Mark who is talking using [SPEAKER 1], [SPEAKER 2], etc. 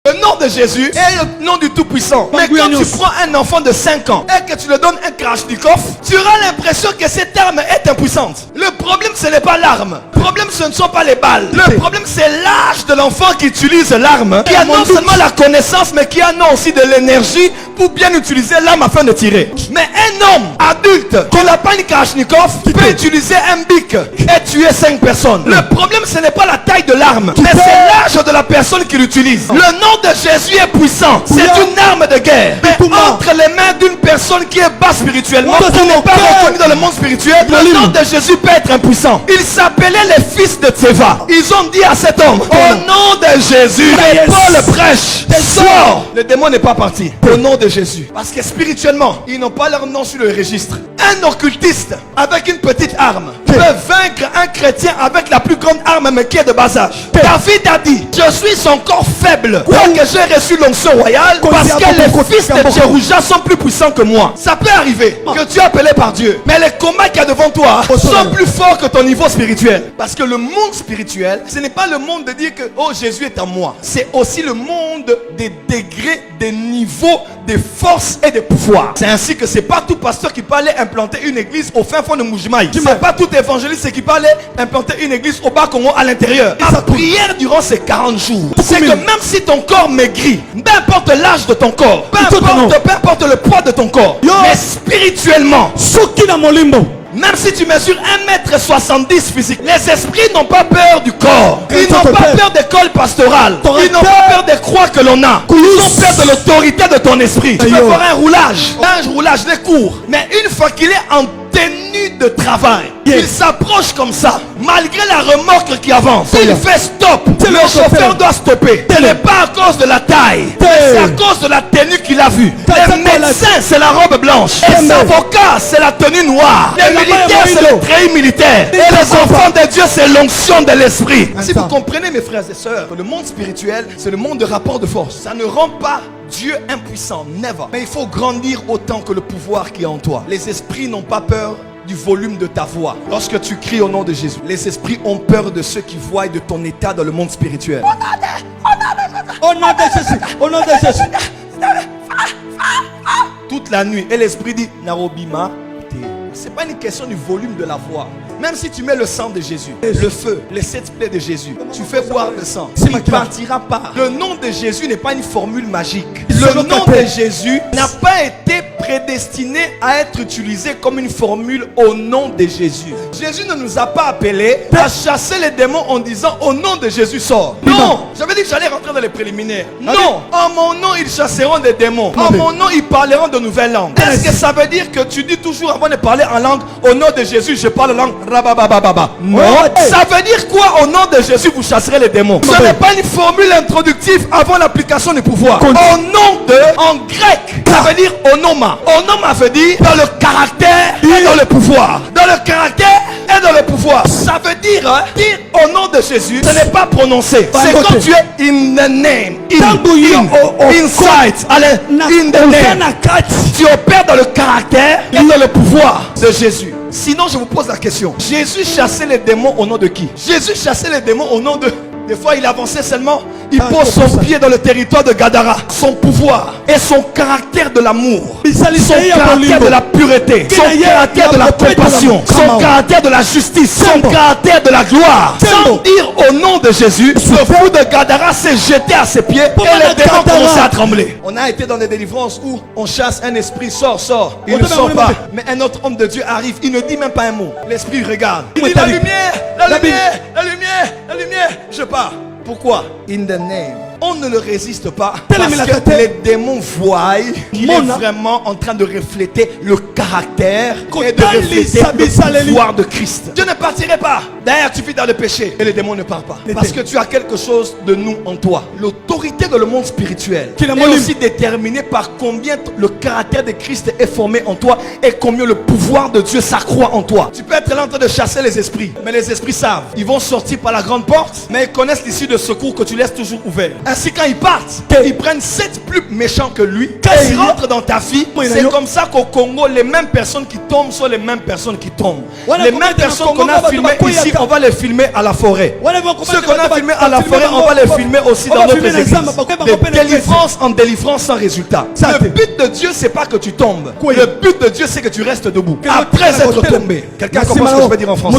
[SPEAKER 1] Le nom de Jésus est le nom du Tout-Puissant. Mais quand tu prends un enfant de 5 ans et que tu lui donnes un Kalachnikov, tu auras l'impression que cette arme est impuissante. Le problème, ce n'est pas l'arme. Le problème, ce ne sont pas les balles. Le problème, c'est l'âge de l'enfant qui utilise l'arme, qui a non seulement la connaissance, mais qui a non aussi de l'énergie pour bien utiliser l'arme afin de tirer. Mais un homme adulte qui n'a pas une Kalachnikov peut utiliser un bic et tuer 5 personnes. Le problème, ce n'est pas la taille de l'arme, mais c'est l'âge de la personne qui l'utilise. Le nom de Jésus est puissant. C'est une arme de guerre. Mais entre les mains d'une personne qui est basse spirituellement, qui n'est pas reconnue dans le monde spirituel, le nom de Jésus peut être impuissant. Ils s'appelaient les fils de Tseva. Ils ont dit à cet homme, au nom de Jésus, Paul prêche, sors. Le démon n'est pas parti. Au nom de Jésus. Parce que spirituellement, ils n'ont pas leur nom sur le registre. Un occultiste avec une petite arme peut vaincre un chrétien avec la plus grande arme, mais qui est de bas âge. David a dit, je suis son corps faible, que j'ai reçu l'onction royale, parce que les fils de Tcherouja sont plus puissants que moi. Ça peut arriver que tu es appelé par Dieu, mais les combats qu'il y a devant toi sont plus forts que ton niveau spirituel. Parce que le monde spirituel, ce n'est pas le monde de dire que oh, Jésus est en moi. C'est aussi le monde des degrés, des niveaux, des forces et des pouvoirs. C'est ainsi que c'est pas tout pasteur qui peut aller implanter une église au fin fond de Moujimaï. C'est pas tout évangéliste qui peut aller implanter une église au bas Congo à l'intérieur. La prière durant ces 40 jours, c'est que même si ton corps maigrit, peu importe l'âge de ton corps, peu importe le poids de ton corps, mais spirituellement, même si tu mesures 1m70 physique, les esprits n'ont pas peur du corps. Ils n'ont pas peur des cols pastorales. Ils n'ont pas peur des croix que l'on a. Ils ont peur de l'autorité de ton esprit. Tu peux faire un roulage des cours. Mais une fois qu'il est en tenue de travail, il s'approche comme ça, malgré la remorque qui avance. Il fait stop. Le chauffeur doit stopper. Ce n'est pas à cause de la taille, c'est à cause de la tenue qu'il a vue. Les médecins, c'est la robe blanche. Les avocats, c'est la tenue noire. Les militaires, c'est le treillis militaire. Et les enfants de Dieu, c'est l'onction de l'esprit. Si vous comprenez, mes frères et sœurs, le monde spirituel, c'est le monde de rapport de force. Ça ne rend pas Dieu impuissant, never. Mais il faut grandir autant que le pouvoir qui est en toi. Les esprits n'ont pas peur du volume de ta voix. Lorsque tu cries au nom de Jésus, les esprits ont peur de ceux qui voient de ton état dans le monde spirituel. Au nom de Jésus, au nom de Jésus. Toute la nuit, et l'esprit dit Narobima. C'est pas une question du volume de la voix. Même si tu mets le sang de Jésus, le feu, les 7 plaies de Jésus, tu fais boire le sang, il ne partira pas. Le nom de Jésus n'est pas une formule magique. Le nom de Jésus n'a pas été prédestiné à être utilisé comme une formule au nom de Jésus. Jésus ne nous a pas appelés à chasser les démons en disant au nom de Jésus sort. Non, j'avais dit que j'allais rentrer dans les préliminaires. Non, en mon nom ils chasseront des démons. En mon nom ils parleront de nouvelles langues. Est-ce que ça veut dire que tu dis toujours avant de parler en langue au nom de Jésus je parle langue rababababa? Non. Ça veut dire quoi au nom de Jésus vous chasserez les démons? Ce n'est pas une formule introductive avant l'application du pouvoir. Au nom de, en grec, ça veut dire onoma. Onoma veut dire dans le caractère et dans le pouvoir. Dans le caractère et dans le pouvoir. Ça veut dire, dire au nom de Jésus, ce n'est pas prononcé. C'est quand tu es in the name. Inside. In the name. Tu opères dans le caractère et dans le pouvoir de Jésus. Sinon, je vous pose la question. Jésus chassait les démons au nom de qui? Jésus chassait les démons au nom de... Des fois, il avançait seulement. Il pose son pied dans le territoire de Gadara. Son pouvoir et son caractère de l'amour. Son caractère de la pureté. Son caractère de la compassion. Son caractère de la justice. Son caractère de la gloire. Sans dire au nom de Jésus, le fou de Gadara s'est jeté à ses pieds et les démons commençaient à trembler. On a été dans des délivrances où on chasse un esprit, sort. Il ne sort pas. Mais un autre homme de Dieu arrive. Il ne dit même pas un mot. L'esprit regarde. Il dit la lumière, la lumière, la lumière, la lumière. Je pars. Pourquoi? In the name. On ne le résiste pas parce que les démons voient qu'il est vraiment en train de refléter le caractère et de refléter le pouvoir de Christ. Dieu ne partirait pas. D'ailleurs, tu vis dans le péché et les démons ne partent pas. Parce que tu as quelque chose de nous en toi. L'autorité de le monde spirituel est aussi déterminée par combien le caractère de Christ est formé en toi et combien le pouvoir de Dieu s'accroît en toi. Tu peux être là en train de chasser les esprits, mais les esprits savent. Ils vont sortir par la grande porte, mais ils connaissent l'issue de secours que tu laisses toujours ouvert. Un ainsi quand ils partent, ils prennent 7 plus méchants que lui. Quand ils rentrent dans ta vie, c'est comme ça qu'au Congo, les mêmes personnes qui tombent sont les mêmes personnes qui tombent. Les mêmes personnes qu'on a filmées ici, on va les filmer à la forêt. Ceux qu'on a filmés à la forêt, on va les filmer aussi dans notre église. De délivrance en délivrance sans résultat. Le but de Dieu, c'est pas que tu tombes. Le but de Dieu, c'est que tu restes debout. Après être tombé. Quelqu'un comprend ce que je veux dire en français?